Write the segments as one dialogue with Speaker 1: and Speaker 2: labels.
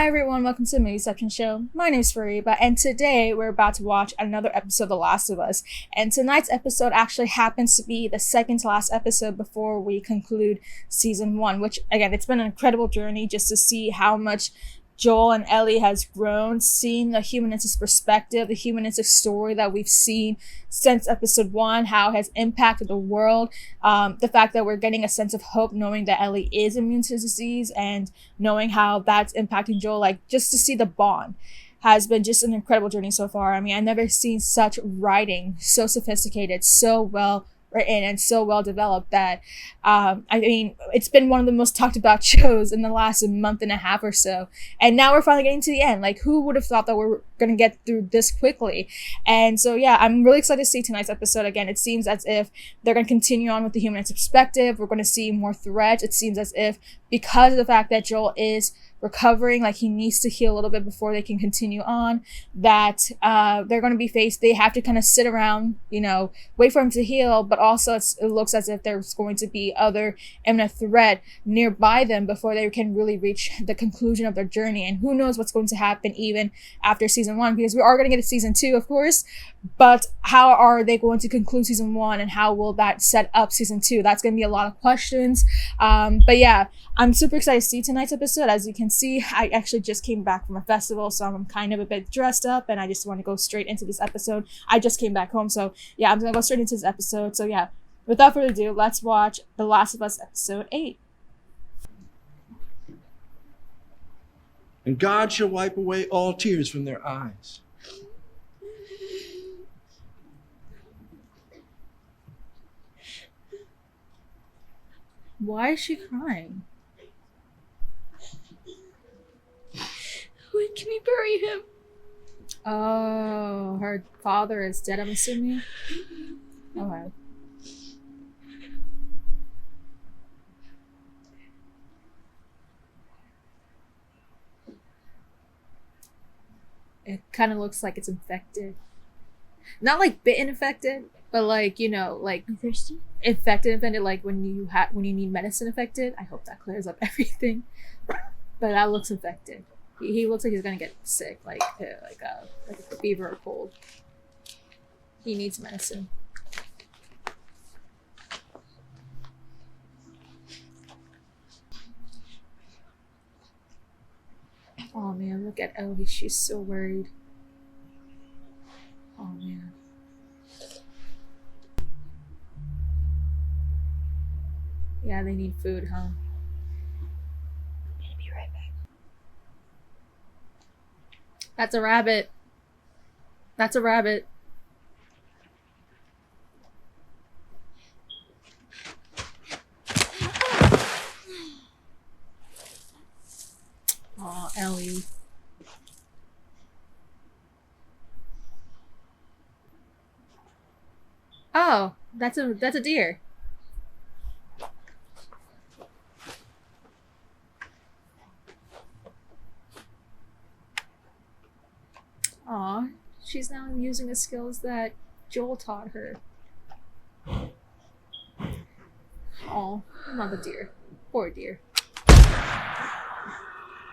Speaker 1: Hi everyone, welcome to the Movieception Show. My name is Fariba, and today we're about to watch another episode of The Last of Us. And tonight's episode actually happens to be the second to last episode before we conclude season 1, which again, it's been an incredible journey just to see how much Joel and Ellie has grown, seeing the humanistic perspective, the humanistic story that we've seen since episode 1, how it has impacted the world, the fact that we're getting a sense of hope knowing that Ellie is immune to disease and knowing how that's impacting Joel, like just to see the bond has been just an incredible journey so far. I mean, I've never seen such writing, so sophisticated, so well written and so well developed that I mean, it's been one of the most talked about shows in the last month and a half or so, and now we're finally getting to the end. Like, who would have thought that we're gonna get through this quickly? And so yeah, I'm really excited to see tonight's episode. Again, it seems as if they're gonna continue on with the humanistic perspective. We're gonna see more threats. It seems as if, because of the fact that Joel is recovering, like he needs to heal a little bit before they can continue on, that they're going to be faced, they have to kind of sit around, you know, wait for him to heal, but also it looks as if there's going to be other imminent threat nearby them before they can really reach the conclusion of their journey. And who knows what's going to happen even after season 1, because we are going to get a season 2, of course, but how are they going to conclude season 1 and how will that set up season 2? That's going to be a lot of questions. But yeah, I'm super excited to see tonight's episode. As you can see, I actually just came back from a festival, so I'm kind of a bit dressed up and I just want to go straight into this episode. I just came back home, so yeah, I'm gonna go straight into this episode. So yeah, without further ado, let's watch The Last of Us episode 8.
Speaker 2: And God shall wipe away all tears from their eyes.
Speaker 1: Why is she crying?
Speaker 3: When can we bury him?
Speaker 1: Oh, her father is dead, I'm assuming. Okay. It kind of looks like it's infected. Not like bitten infected, but like, you know, like
Speaker 3: I'm thirsty.
Speaker 1: infected, like when you need medicine infected. I hope that clears up everything. But that looks infected. He looks like he's gonna get sick, like a fever or cold. He needs medicine. Oh man, look at Ellie. She's so worried. Oh man. Yeah, they need food, huh?
Speaker 3: I'll be right back.
Speaker 1: That's a rabbit. That's a rabbit. Aw, Ellie. Oh, that's a deer. Aw, she's now using the skills that Joel taught her. Oh, not the deer. Poor deer.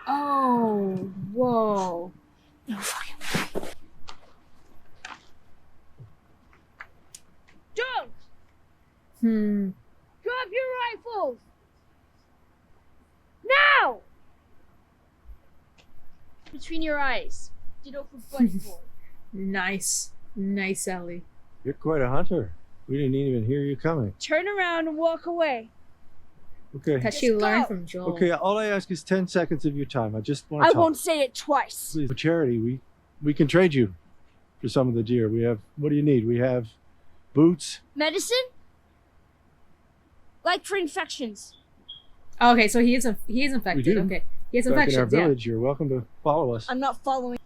Speaker 1: Oh, whoa.
Speaker 3: No fucking way.
Speaker 4: Don't! Drop your rifles! Now! Between your eyes. Get open funny boy.
Speaker 1: Nice. Nice, Ellie.
Speaker 2: You're quite a hunter. We didn't even hear you coming.
Speaker 4: Turn around and walk away.
Speaker 2: Okay.
Speaker 1: Because she
Speaker 4: Just
Speaker 1: learned
Speaker 4: go.
Speaker 1: from Joel.
Speaker 2: Okay, all I ask is 10 seconds of your time. I just want to
Speaker 4: I
Speaker 2: talk.
Speaker 4: won't say it twice.
Speaker 2: Please, for charity, we can trade you for some of the deer. We have, what do you need? We have boots.
Speaker 4: Medicine? Like for infections.
Speaker 1: Okay, so he is infected.
Speaker 2: do.
Speaker 1: Okay, he has
Speaker 2: Back in our
Speaker 1: infections. Yeah.
Speaker 2: village. You're welcome to follow us.
Speaker 4: I'm not following.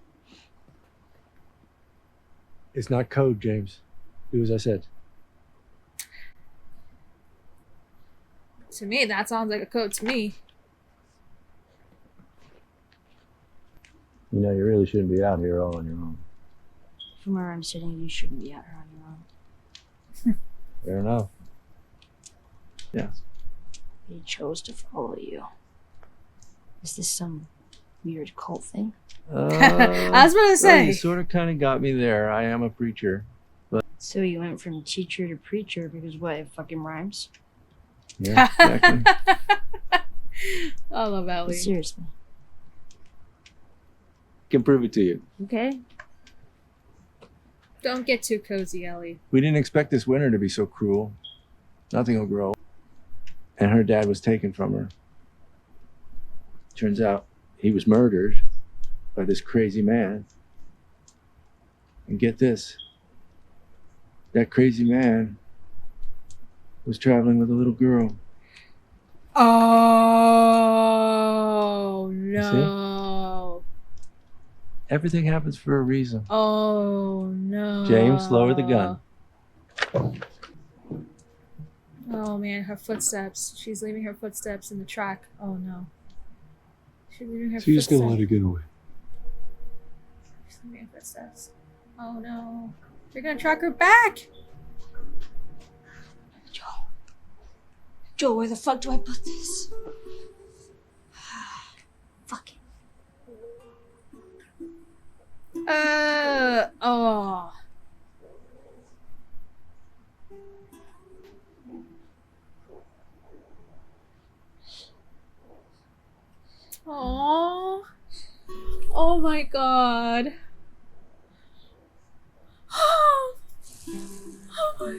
Speaker 2: It's not code, James. Do as I said.
Speaker 1: To me, that sounds like a code to me.
Speaker 5: You know, you really shouldn't be out here all on your own.
Speaker 3: From where I'm sitting, you shouldn't be out here on your own.
Speaker 5: Fair enough.
Speaker 3: He chose to follow you. Is this some weird cult thing?
Speaker 1: I was about to say.
Speaker 5: You sort of kind of got me there. I am a preacher.
Speaker 3: So you went from teacher to preacher because what? It fucking rhymes.
Speaker 5: Yeah, exactly.
Speaker 1: I love Ellie.
Speaker 3: Seriously.
Speaker 5: Can prove it to you.
Speaker 3: Okay.
Speaker 1: Don't get too cozy, Ellie.
Speaker 5: We didn't expect this winter to be so cruel. Nothing will grow. And her dad was taken from her. Turns out he was murdered by this crazy man. And get this. That crazy man was traveling with a little girl.
Speaker 1: Oh, no.
Speaker 5: Everything happens for a reason.
Speaker 1: Oh, no.
Speaker 5: James, lower the gun.
Speaker 1: Oh, man, her footsteps. She's leaving her footsteps in the track. Oh, no. She's leaving her
Speaker 2: So you're
Speaker 1: footsteps.
Speaker 2: just gonna let her get away?
Speaker 1: She's leaving her footsteps. Oh, no. They're gonna track her back.
Speaker 3: Joel, where the fuck do I put this? Fuck it.
Speaker 1: Oh. Oh. Oh my god. Oh my god.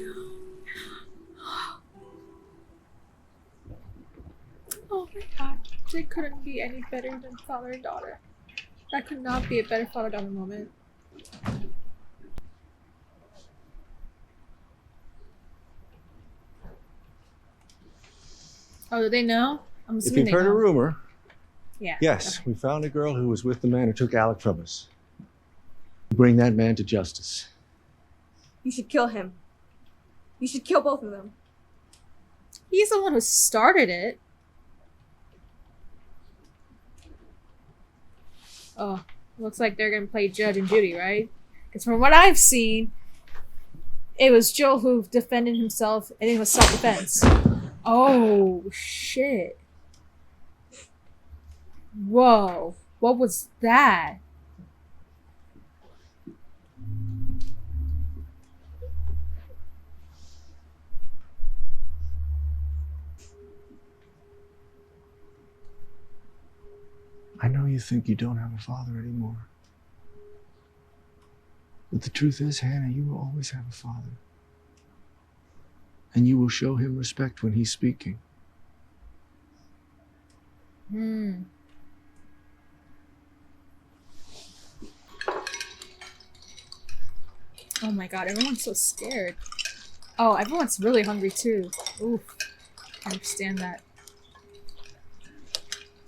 Speaker 1: Oh my god. They couldn't be any better than father and daughter. That could not be a better father-daughter moment. Oh, do they know? I'm
Speaker 2: If
Speaker 1: assuming
Speaker 2: you've
Speaker 1: they
Speaker 2: heard
Speaker 1: know.
Speaker 2: a rumor,
Speaker 1: Yeah.
Speaker 2: yes, we found a girl who was with the man who took Alec from us. Bring that man to justice.
Speaker 6: You should kill him. You should kill both of them.
Speaker 1: He's the one who started it. Oh, looks like they're gonna play Judge and Judy, right? Because from what I've seen, it was Joel who defended himself, and it was self-defense. Oh, shit. Whoa. What was that?
Speaker 2: I know you think you don't have a father anymore. But the truth is, Hannah, you will always have a father. And you will show him respect when he's speaking.
Speaker 1: Oh my god, everyone's so scared. Oh, everyone's really hungry too. Oof. I understand that.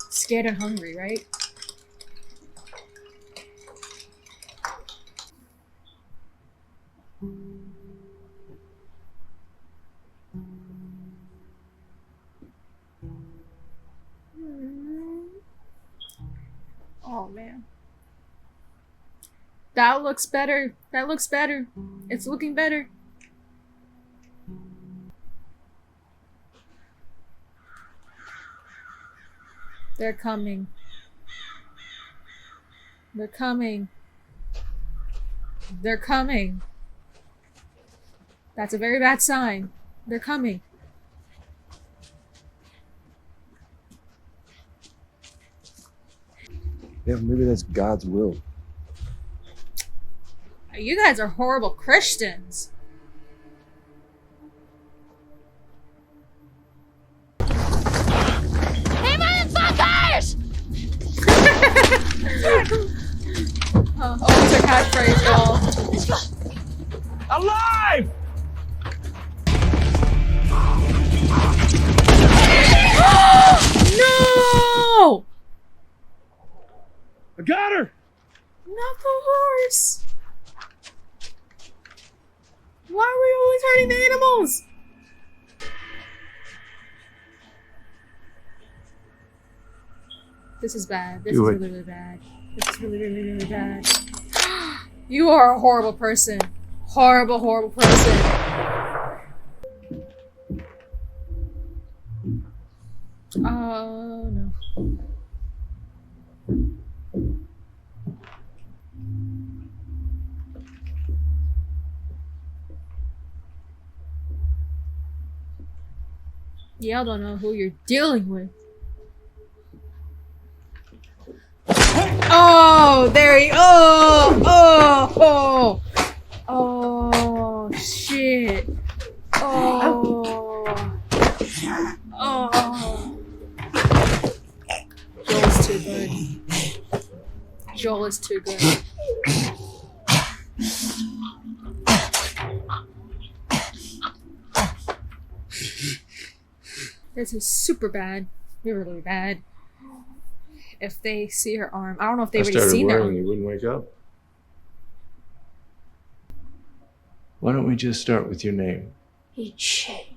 Speaker 1: Scared and hungry, right? Oh man. That looks better. That looks better. It's looking better. They're coming. They're coming. They're coming. That's a very bad sign. They're coming.
Speaker 2: Yeah, maybe that's God's will.
Speaker 1: You guys are horrible Christians.
Speaker 4: Hey, motherfuckers!
Speaker 1: Oh, it's a catchphrase, y'all.
Speaker 5: Alive!
Speaker 1: No!
Speaker 2: I got her!
Speaker 1: Not the horse! Why are we always hurting the animals? This is bad. This
Speaker 2: Do
Speaker 1: is
Speaker 2: it.
Speaker 1: really, really bad. This is really, really, really bad. You are a horrible person. Horrible, horrible person. Oh no. Y'all don't know who you're dealing with. Oh, there he. Oh, shit. Oh. Joel's too good. Joel is too good. This is super bad. Really bad. If they see her arm, I don't know if they've already seen her arm.
Speaker 5: You wouldn't wake up. Why don't we just start with your name?
Speaker 3: Eat shit.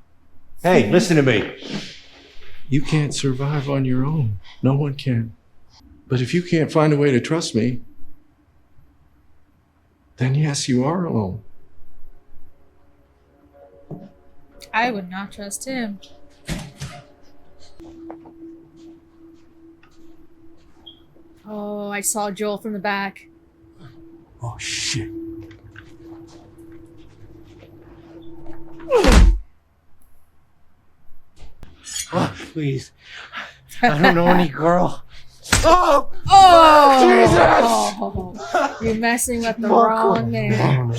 Speaker 5: Hey, listen to me. You can't survive on your own. No one can. But if you can't find a way to trust me, then yes, you are alone.
Speaker 1: I would not trust him. Oh, I saw Joel from the back.
Speaker 2: Oh, shit. Oh, please. I don't know any girl. Oh!
Speaker 1: Oh! Jesus! You're messing with the wrong man.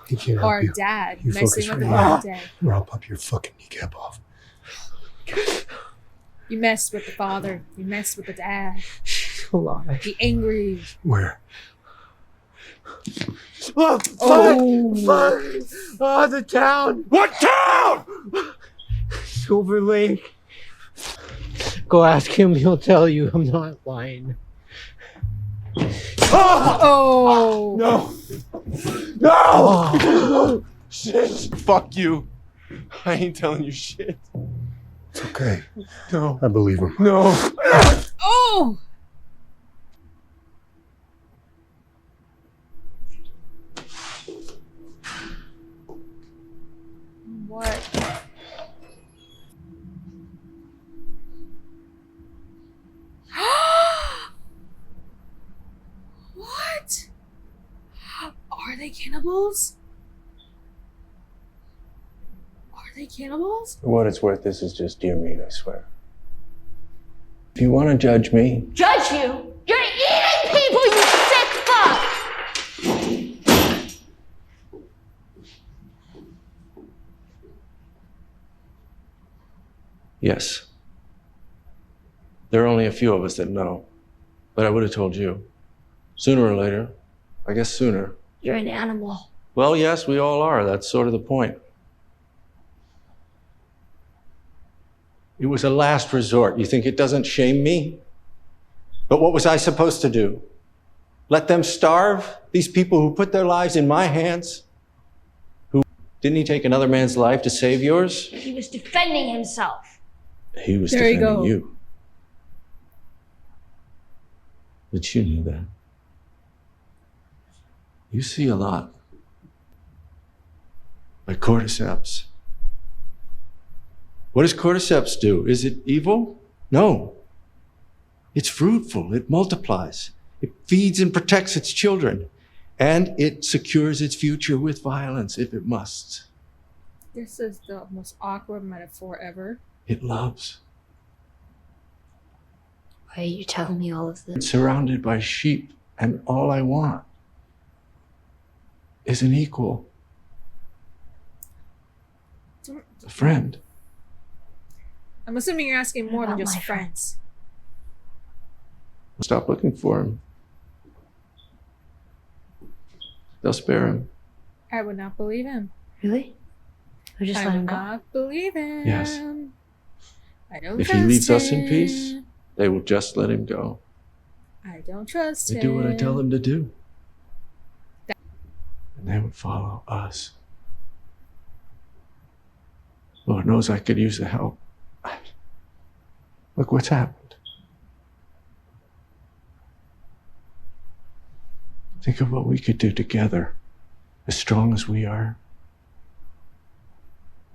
Speaker 7: He can't
Speaker 1: Or
Speaker 7: help you.
Speaker 1: dad.
Speaker 7: You
Speaker 1: Messing
Speaker 7: focus
Speaker 1: with the
Speaker 7: right
Speaker 1: wrong
Speaker 7: now.
Speaker 1: dad.
Speaker 7: Or I'll pop your fucking kneecap off.
Speaker 1: You messed with the father. You messed with the dad.
Speaker 2: She's alive.
Speaker 1: Be angry.
Speaker 7: Where?
Speaker 2: Oh, fine. Oh, the town. What town? Silver Lake. Go ask him. He'll tell you. I'm not lying.
Speaker 1: Oh!
Speaker 5: No! No! Shit! Fuck you! I ain't telling you shit.
Speaker 7: It's okay.
Speaker 5: No.
Speaker 7: I believe him.
Speaker 5: No.
Speaker 1: Oh! What? What? Are they cannibals? Are they cannibals?
Speaker 5: For what it's worth, this is just deer meat, I swear. If you want to judge me,
Speaker 4: Judge you? You're eating people, you sick fuck!
Speaker 5: yes. There are only a few of us that know. But I would have told you. Sooner or later. I guess sooner.
Speaker 3: You're an animal.
Speaker 5: Well, yes, we all are. That's sort of the point. It was a last resort. You think it doesn't shame me? But what was I supposed to do? Let them starve? These people who put their lives in my hands? Didn't he take another man's life to save yours?
Speaker 3: He was defending himself.
Speaker 5: He was
Speaker 1: There you
Speaker 5: defending
Speaker 1: go.
Speaker 5: you. But you knew that. You see a lot. Like cordyceps. What does cordyceps do? Is it evil? No. It's fruitful. It multiplies. It feeds and protects its children. And it secures its future with violence if it must.
Speaker 1: This is the most awkward metaphor ever.
Speaker 5: It loves.
Speaker 3: Why are you telling me all of this?
Speaker 5: It's surrounded by sheep, and all I want is an equal, a friend.
Speaker 1: I'm assuming you're asking more than
Speaker 3: About
Speaker 1: just
Speaker 3: my
Speaker 1: friends.
Speaker 5: Stop looking for him. They'll spare him.
Speaker 1: I would not believe him.
Speaker 3: Really? Or just
Speaker 1: I
Speaker 3: let
Speaker 1: would
Speaker 3: him go?
Speaker 1: not believe him.
Speaker 5: Yes.
Speaker 1: I don't
Speaker 5: If
Speaker 1: trust
Speaker 5: he leaves us in
Speaker 1: him.
Speaker 5: peace, they will just let him go.
Speaker 1: I don't trust
Speaker 5: They
Speaker 1: him.
Speaker 5: do what I tell them to do. And they would follow us. Lord knows I could use the help. Look what's happened. Think of what we could do together. As strong as we are,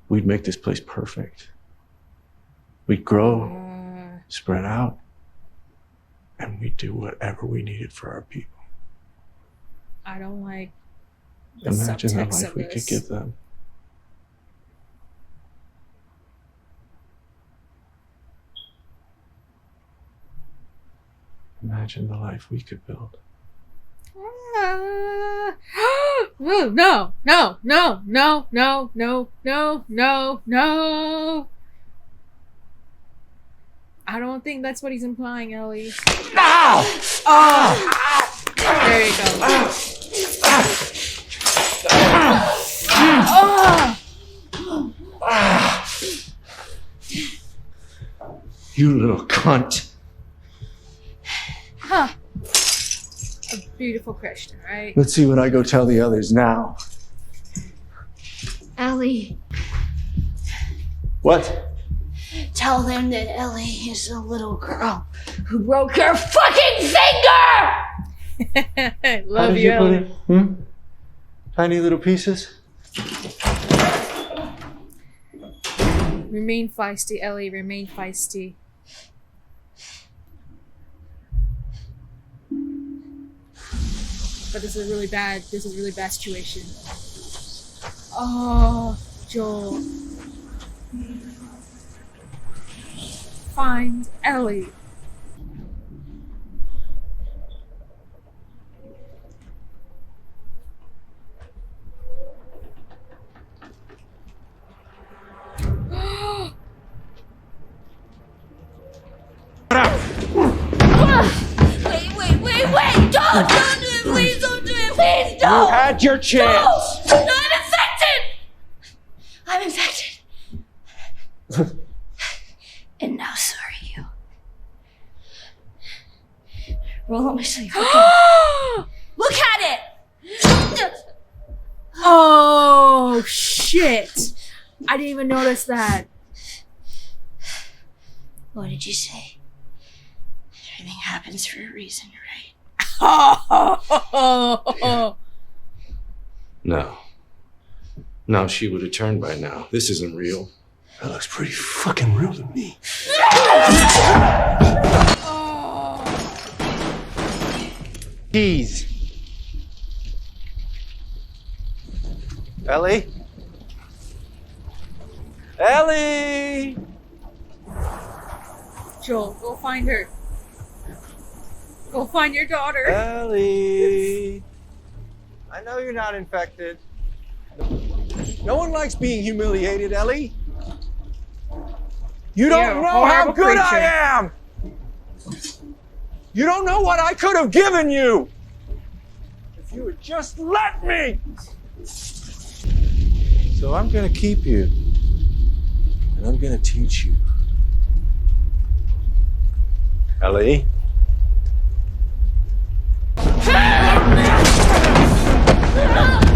Speaker 5: we'd make this place perfect. We'd grow, spread out, and we'd do whatever we needed for our people.
Speaker 1: I don't like the
Speaker 5: Imagine the
Speaker 1: subtext
Speaker 5: life
Speaker 1: of
Speaker 5: we
Speaker 1: this.
Speaker 5: could give them. imagine the life we could build.
Speaker 1: No, no, no, no, no, no, no, no, no, no. I don't think that's what he's implying, Ellie.
Speaker 2: Ow!
Speaker 1: Oh! There you go.
Speaker 5: You little cunt.
Speaker 1: Huh. A beautiful Christian, right?
Speaker 5: Let's see what I go tell the others now.
Speaker 3: Ellie,
Speaker 5: What?
Speaker 3: tell them that Ellie is a little girl who broke her fucking finger!
Speaker 1: Love
Speaker 5: How did
Speaker 1: you,
Speaker 5: you put
Speaker 1: Ellie.
Speaker 5: it? Tiny little pieces?
Speaker 1: Remain feisty, Ellie. Remain feisty. But this is a really bad situation. Oh, Joel. Find Ellie.
Speaker 3: Wait! Don't do it! Please don't do it! Please don't!
Speaker 5: You had your chance!
Speaker 3: No, I'm infected! And now so are you. Roll up my sleeve. Look at it!
Speaker 1: Oh, shit. I didn't even notice that.
Speaker 3: What did you say? Everything happens for a reason, right?
Speaker 5: No. No, she would have turned by now. This isn't real.
Speaker 7: That looks pretty fucking real to me.
Speaker 2: Keys. Ellie? Ellie!
Speaker 1: Joel, go find her. Go find your daughter.
Speaker 2: Ellie! I know you're not infected. No one likes being humiliated, Ellie. You
Speaker 1: You're
Speaker 2: don't
Speaker 1: a
Speaker 2: know how
Speaker 1: horrible
Speaker 2: good I
Speaker 1: creature.
Speaker 2: am! You don't know what I could have given you! If you had just let me!
Speaker 5: So I'm gonna keep you. And I'm gonna teach you.
Speaker 2: Ellie?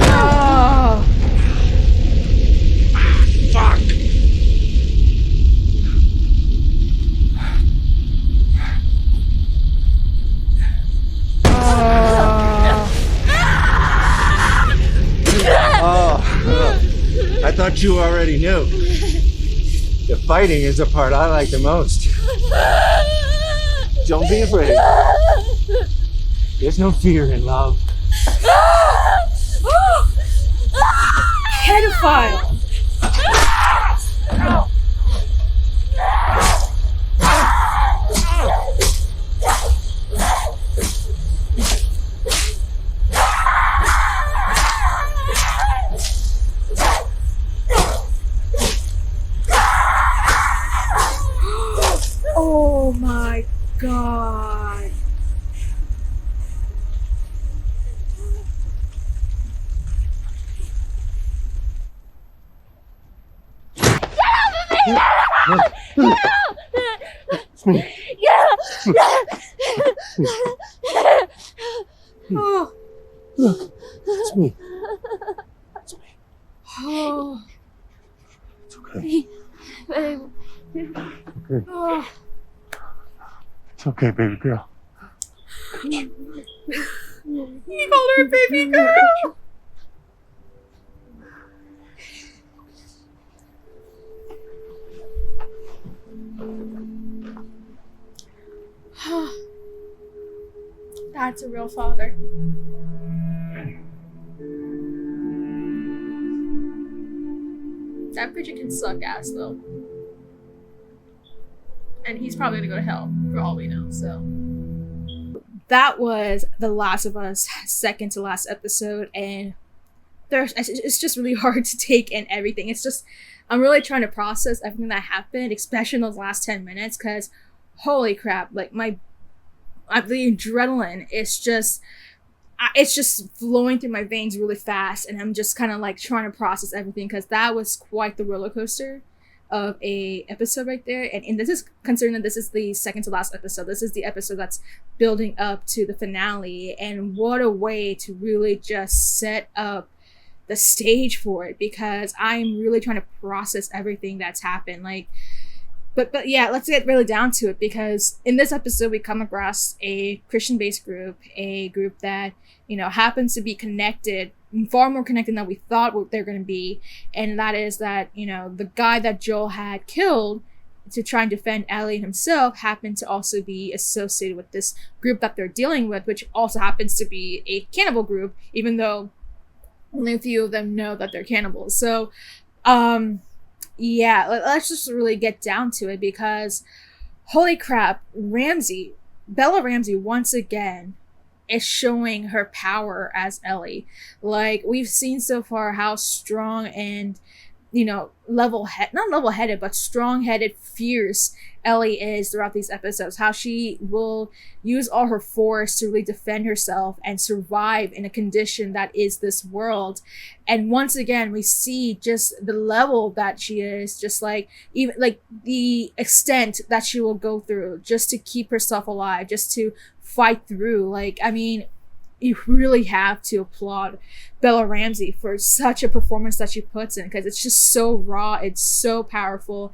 Speaker 1: Oh.
Speaker 2: Fuck! Oh, I thought you already knew. The fighting is the part I like the most. Don't be afraid. There's no fear in love.
Speaker 1: Pedophile. Oh my god. Oh.
Speaker 7: It's me.
Speaker 1: Oh.
Speaker 7: It's okay.
Speaker 1: Oh.
Speaker 7: It's okay, baby girl.
Speaker 1: You called her a baby girl. That's a real father. That preacher can suck ass though. And he's probably gonna go to hell for all we know, so. that was The Last of Us second to last episode, and it's just really hard to take in everything. It's just, I'm really trying to process everything that happened, especially in those last 10 minutes, because holy crap, like the adrenaline is just, it's just flowing through my veins really fast, and I'm just kind of like trying to process everything, because that was quite the roller coaster of a episode right there. And this is considering that this is the second to last episode. This is the episode that's building up to the finale, and what a way to really just set up the stage for it, because I'm really trying to process everything that's happened. Like, but yeah, let's get really down to it, because in this episode we come across a Christian-based group, a group that, you know, happens to be connected, far more connected than we thought they're going to be, and that is that, you know, the guy that Joel had killed to try and defend Ellie himself happened to also be associated with this group that they're dealing with, which also happens to be a cannibal group, even though only a few of them know that they're cannibals. So, yeah, let's just really get down to it, because holy crap, Bella Ramsey once again is showing her power as Ellie. Like, we've seen so far how strong and, you know, not level-headed, but strong-headed, fierce Ellie is throughout these episodes. How she will use all her force to really defend herself and survive in a condition that is this world. And once again, we see just the level that she is, just like, even like the extent that she will go through just to keep herself alive, just to fight through. Like, I mean, you really have to applaud Bella Ramsey for such a performance that she puts in, because it's just so raw, it's so powerful.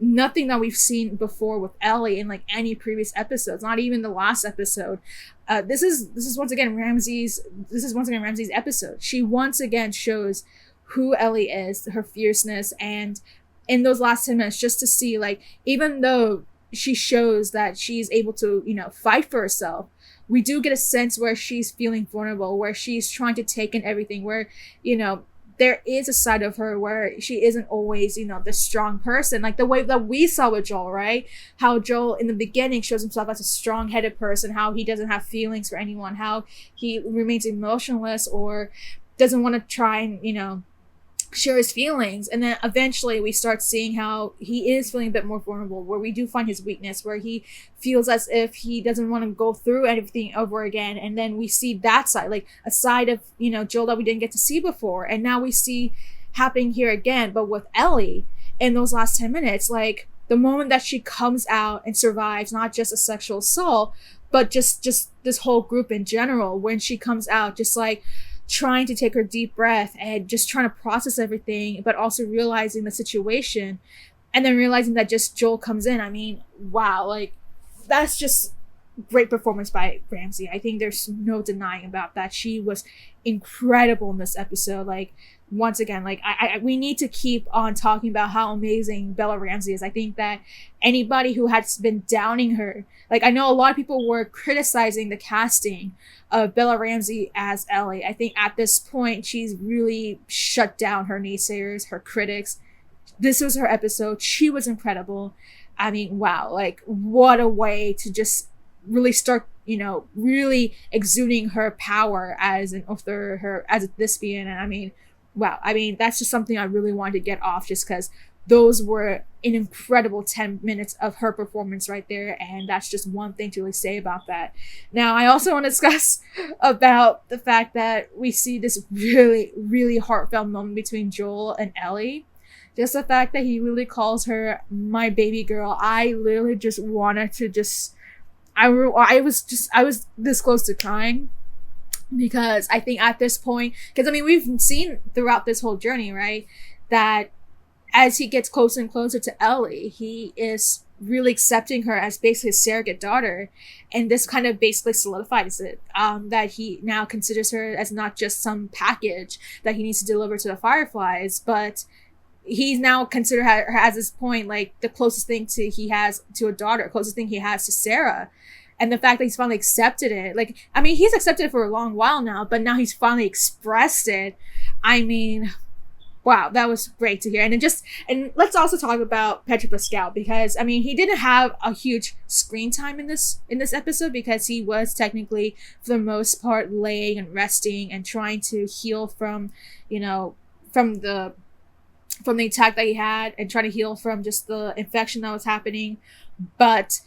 Speaker 1: Nothing that we've seen before with Ellie in like any previous episodes, not even the last episode. This is once again Ramsey's episode. She once again shows who Ellie is, her fierceness, and in those last 10 minutes, just to see, like, even though she shows that she's able to, you know, fight for herself, we do get a sense where she's feeling vulnerable, where she's trying to take in everything, where, you know, there is a side of her where she isn't always, you know, the strong person, like the way that we saw with Joel, right? How Joel in the beginning shows himself as a strong-headed person, how he doesn't have feelings for anyone, how he remains emotionless or doesn't want to try and, you know, share his feelings. And then eventually we start seeing how he is feeling a bit more vulnerable, where we do find his weakness, where he feels as if he doesn't want to go through everything over again. And then we see that side, like a side of, you know, Joel that we didn't get to see before, and now we see happening here again, but with Ellie in those last 10 minutes. Like, the moment that she comes out and survives not just a sexual assault, but just this whole group in general, when she comes out, just like trying to take her deep breath and just trying to process everything, but also realizing the situation, and then realizing that just Joel comes in. I mean, wow, like, that's just great performance by Ramsey. I think there's no denying about that. She was incredible in this episode. Like, once again, like, we need to keep on talking about how amazing Bella Ramsey is. I think that anybody who has been downing her, like, I know a lot of people were criticizing the casting of Bella Ramsey as Ellie. I think at this point, she's really shut down her naysayers, her critics. This was her episode. She was incredible. I mean, wow, like, what a way to just really start, you know, really exuding her power as an author, her as a thespian. And I mean, wow, I mean, that's just something I really wanted to get off, just because those were an incredible 10 minutes of her performance right there, and that's just one thing to really say about that. Now, I also want to discuss about the fact that we see this really, really heartfelt moment between Joel and Ellie. Just the fact that he really calls her my baby girl. I literally just wanted to just, I was this close to crying, because I think at this point, because I mean, we've seen throughout this whole journey, right, that as he gets closer and closer to Ellie, he is really accepting her as basically a surrogate daughter, and this kind of basically solidifies it, that he now considers her as not just some package that he needs to deliver to the Fireflies, but he's now considered her at this point like the closest thing he has to a daughter, closest thing he has to Sarah. And the fact that he's finally accepted it, like, I mean, he's accepted it for a long while now, but now he's finally expressed it. I mean, wow, that was great to hear. And let's also talk about Pedro Pascal, because I mean, he didn't have a huge screen time in this episode, because he was technically for the most part laying and resting and trying to heal from, you know, from the attack that he had, and trying to heal from just the infection that was happening. But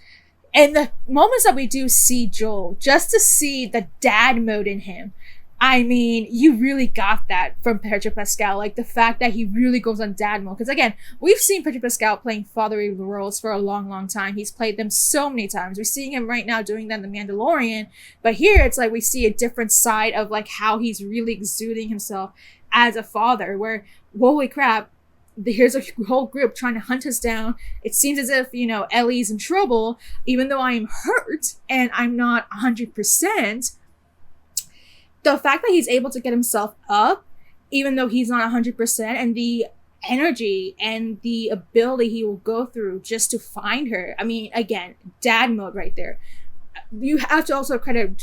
Speaker 1: in the moments that we do see Joel, just to see the dad mode in him, I mean, you really got that from Pedro Pascal. Like, the fact that he really goes on dad mode. Because, again, we've seen Pedro Pascal playing fatherly roles for a long, long time. He's played them so many times. We're seeing him right now doing that in The Mandalorian. But here, it's like we see a different side of, like, how he's really exuding himself as a father. Where, holy crap, here's a whole group trying to hunt us down. It seems as if, you know, Ellie's in trouble, even though I am hurt and I'm not 100%. The fact that he's able to get himself up, even though he's not 100%, and the energy and the ability he will go through just to find her. I mean, again, dad mode right there. You have to also credit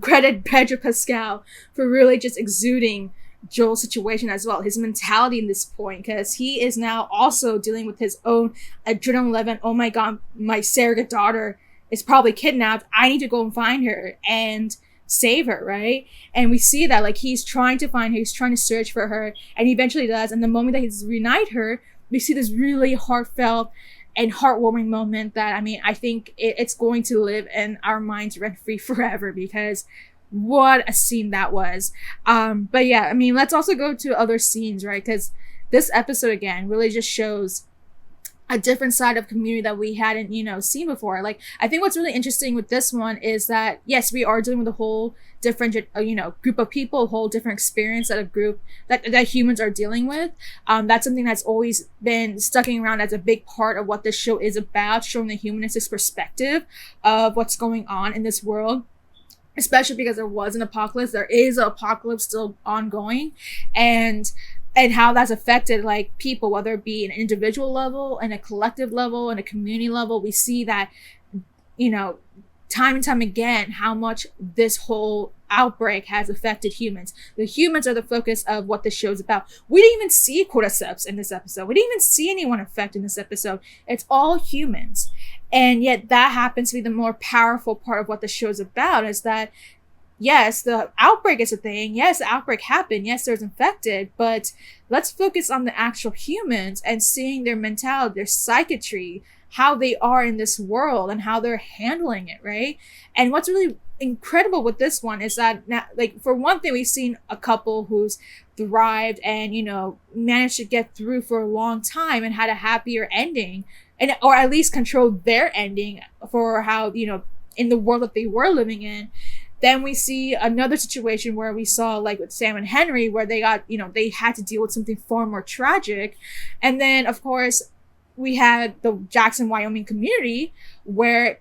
Speaker 1: credit Pedro Pascal for really just exuding Joel's situation as well, his mentality in this point, because he is now also dealing with his own adrenaline level. Oh my god, my surrogate daughter is probably kidnapped. I need to go and find her and save her, right? And we see that, like, he's trying to find her, he's trying to search for her, and he eventually does. And the moment that he's reunite her, we see this really heartfelt and heartwarming moment that, I mean, I think it's going to live in our minds rent-free forever, because what a scene that was. But yeah, I mean, let's also go to other scenes, right? Because this episode, again, really just shows a different side of community that we hadn't, you know, seen before. Like, I think what's really interesting with this one is that, yes, we are dealing with a whole different, you know, group of people, a whole different experience that a group that humans are dealing with. That's something that's always been sticking around as a big part of what this show is about, showing the humanistic perspective of what's going on in this world. Especially because there was an apocalypse, there is an apocalypse still ongoing, and how that's affected, like, people, whether it be an individual level and a collective level and a community level. We see that, you know, time and time again, how much this whole outbreak has affected humans. The humans are the focus of what this show's about. We didn't even see cordyceps in this episode. We didn't even see anyone affected in this episode. It's all humans. And yet that happens to be the more powerful part of what the show's about, is that, yes, the outbreak is a thing. Yes, the outbreak happened. Yes, there's infected. But let's focus on the actual humans and seeing their mentality, their psychiatry, how they are in this world and how they're handling it, right? And what's really incredible with this one is that, now, like, for one thing, we've seen a couple who's thrived and, you know, managed to get through for a long time and had a happier ending, and or at least control their ending for how, you know, in the world that they were living in. Then we see another situation where we saw, like, with Sam and Henry, where they got, you know, they had to deal with something far more tragic. And then, of course, we had the Jackson, Wyoming community, where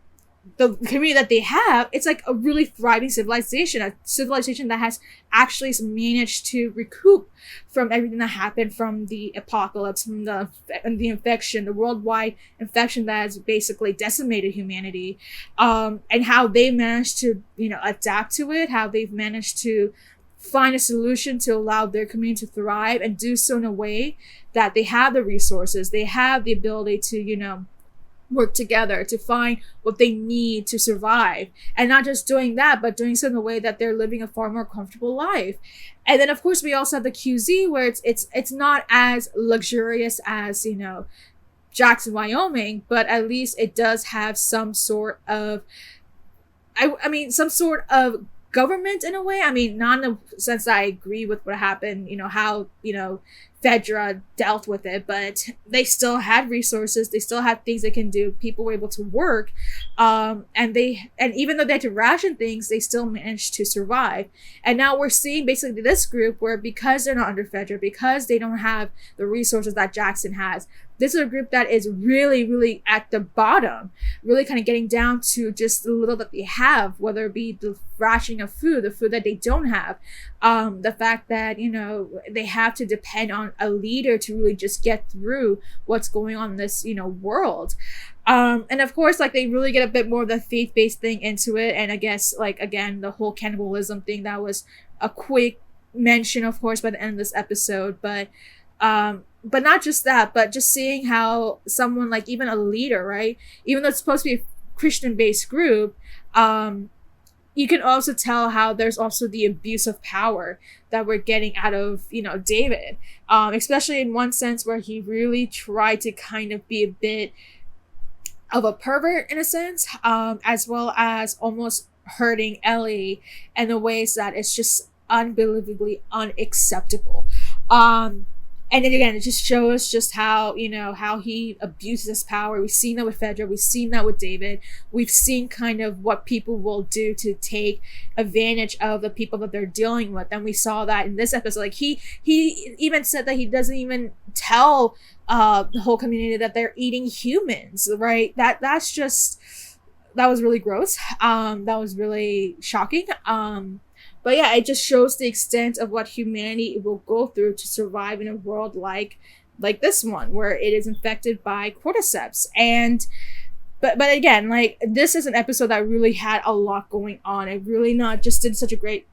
Speaker 1: the community that they have, it's like a really thriving civilization, a civilization that has actually managed to recoup from everything that happened from the apocalypse, from the infection, the worldwide infection that has basically decimated humanity, and how they managed to, you know, adapt to it, how they've managed to find a solution to allow their community to thrive and do so in a way that they have the resources, they have the ability to, you know, work together to find what they need to survive, and not just doing that, but doing so in a way that they're living a far more comfortable life. And then, of course, we also have the QZ, where it's not as luxurious as, you know, Jackson, Wyoming, but at least it does have some sort of, I mean, some sort of government in a way. I mean, not in the sense that I agree with what happened, you know, how, you know, Fedra dealt with it, but they still had resources, they still had things they can do, people were able to work, and even though they had to ration things, they still managed to survive. And now we're seeing basically this group where, because they're not under Fedra, because they don't have the resources that Jackson has, this is a group that is really, really at the bottom, really kind of getting down to just the little that they have, whether it be the rationing of food, the food that they don't have, the fact that, you know, they have to depend on a leader to really just get through what's going on in this, you know, world. And of course, like, they really get a bit more of the faith-based thing into it. And I guess, like, again, the whole cannibalism thing, that was a quick mentioned, of course, by the end of this episode. But not just that, but just seeing how someone like even a leader, right? Even though it's supposed to be a Christian-based group, you can also tell how there's also the abuse of power that we're getting out of, David, especially in one sense where he really tried to kind of be a bit of a pervert in a sense, as well as almost hurting Ellie in the ways that it's just unbelievably unacceptable. And then again, it just shows just how, how he abuses his power. We've seen that with Fedra. We've seen that with David. We've seen kind of what people will do to take advantage of the people that they're dealing with. And we saw that in this episode. Like he even said that he doesn't even tell the whole community that they're eating humans, right? That was really gross. That was really shocking. But yeah, it just shows the extent of what humanity will go through to survive in a world like this one, where it is infected by cordyceps. And but again, like, this is an episode that really had a lot going on. It really not just did such a great,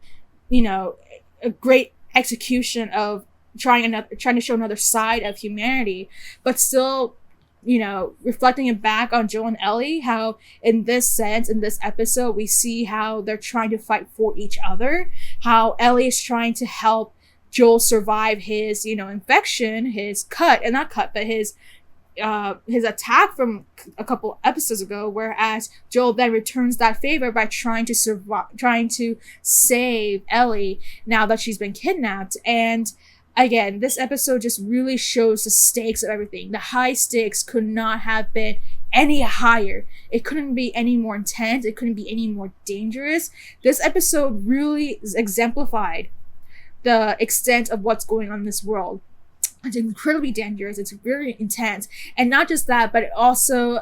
Speaker 1: a great execution of trying to show another side of humanity, but still, reflecting it back on Joel and Ellie, how in this episode, we see how they're trying to fight for each other, how Ellie is trying to help Joel survive his, infection, his his attack from a couple episodes ago, whereas Joel then returns that favor by trying to save Ellie now that she's been kidnapped. And again, this episode just really shows the stakes of everything. The high stakes could not have been any higher. It couldn't be any more intense. It couldn't be any more dangerous. This episode really exemplified the extent of what's going on in this world. It's incredibly dangerous. It's very intense. And not just that, but it also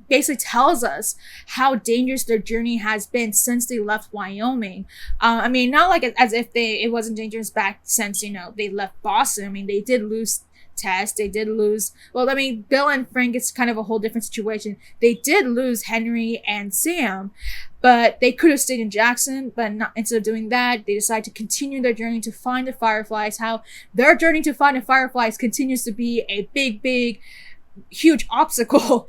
Speaker 1: basically tells us how dangerous their journey has been since they left Wyoming. Not like as if it wasn't dangerous back since, they left Boston. They did lose Tess. They did lose, Bill and Frank, it's kind of a whole different situation. They did lose Henry and Sam, but they could have stayed in Jackson, but not. Instead of doing that, they decided to continue their journey to find the Fireflies. How their journey to find the Fireflies continues to be a big, huge obstacle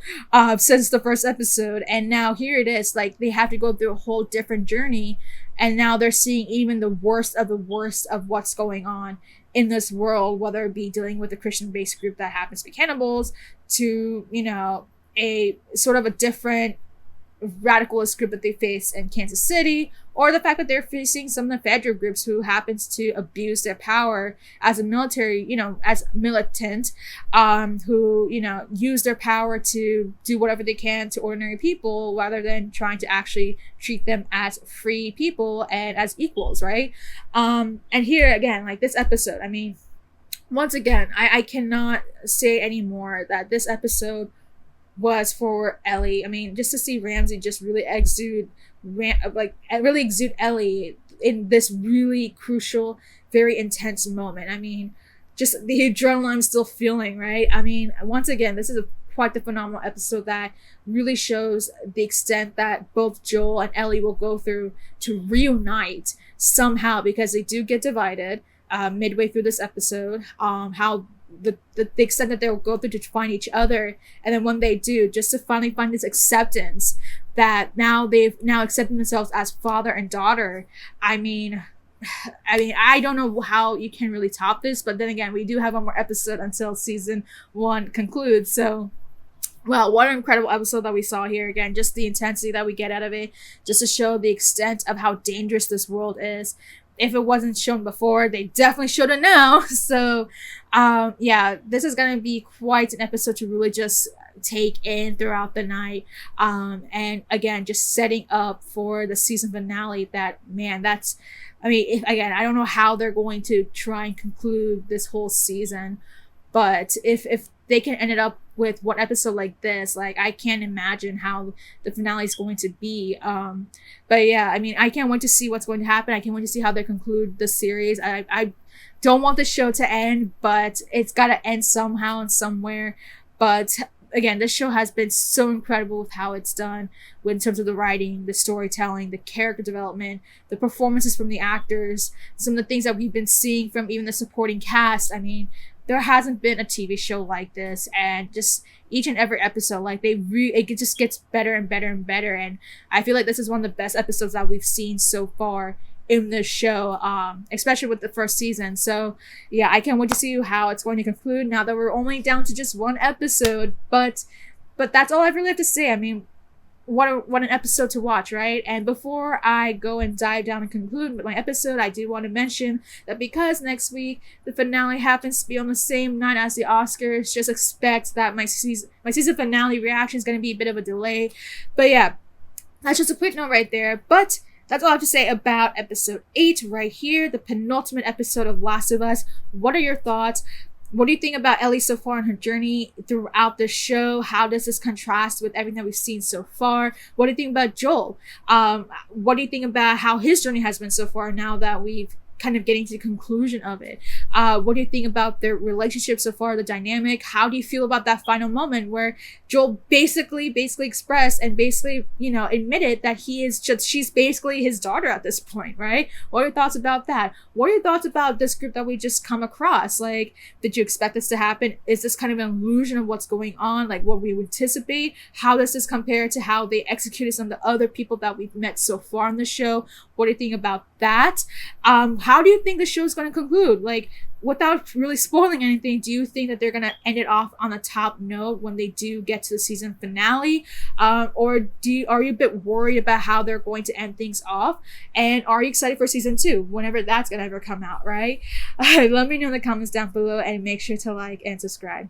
Speaker 1: since the first episode. And now here it is, like, they have to go through a whole different journey, and now they're seeing even the worst of what's going on in this world, whether it be dealing with a Christian-based group that happens to be cannibals, to a sort of a different radicalist group that they face in Kansas City, or the fact that they're facing some of the federal groups who happens to abuse their power as a military, as militant, who, use their power to do whatever they can to ordinary people rather than trying to actually treat them as free people and as equals, right? And here again, like this episode, once again, I cannot say anymore that this episode was for Ellie. Just to see Ramsey just really exude Ellie in this really crucial, very intense moment. Just the adrenaline I'm still feeling, right? Once again, this is quite the phenomenal episode that really shows the extent that both Joel and Ellie will go through to reunite somehow, because they do get divided midway through this episode. How the extent that they'll go through to find each other, and then when they do, just to finally find this acceptance that they've accepted themselves as father and daughter. I don't know how you can really top this, but then again, we do have one more episode until season 1 concludes. So, well, what an incredible episode that we saw here. Again, just the intensity that we get out of it, just to show the extent of how dangerous this world is. If it wasn't shown before, they definitely showed it now. So, this is going to be quite an episode to really just take in throughout the night. And again, just setting up for the season finale I don't know how they're going to try and conclude this whole season, but if they can end it up with one episode like this, like, I can't imagine how the finale is going to be. But yeah, I can't wait to see what's going to happen. I can't wait to see how they conclude the series. I don't want the show to end, but it's got to end somehow and somewhere. But again, this show has been so incredible with how it's done, with in terms of the writing, the storytelling, the character development, the performances from the actors, some of the things that we've been seeing from even the supporting cast. I mean, there hasn't been a TV show like this, and just each and every episode, like it just gets better and better and better. And I feel like this is one of the best episodes that we've seen so far in this show, especially with the first season. So yeah, I can't wait to see how it's going to conclude now that we're only down to just one episode. But that's all I really have to say. I mean, what an episode to watch, right? And before I go and dive down and conclude with my episode, I do want to mention that because next week the finale happens to be on the same night as the Oscars, just expect that my season finale reaction is going to be a bit of a delay. But yeah, that's just a quick note right there. But that's all I have to say about episode 8 right here, the penultimate episode of Last of Us. What are your thoughts? What do you think about Ellie so far in her journey throughout the show? How does this contrast with everything that we've seen so far? What do you think about Joel? What do you think about how his journey has been so far now that we've kind of getting to the conclusion of it? What do you think about their relationship so far, the dynamic? How do you feel about that final moment where Joel basically expressed and basically, admitted that she's basically his daughter at this point, right? What are your thoughts about that? What are your thoughts about this group that we just come across? Like, did you expect this to happen? Is this kind of an illusion of what's going on, like what we would anticipate? How does this compare to how they executed some of the other people that we've met so far on the show? What do you think about that? How do you think the show is going to conclude? Like, without really spoiling anything, do you think that they're going to end it off on a top note when they do get to the season finale? Or are you a bit worried about how they're going to end things off? And are you excited for season 2, whenever that's going to ever come out, right? Let me know in the comments down below, and make sure to like and subscribe.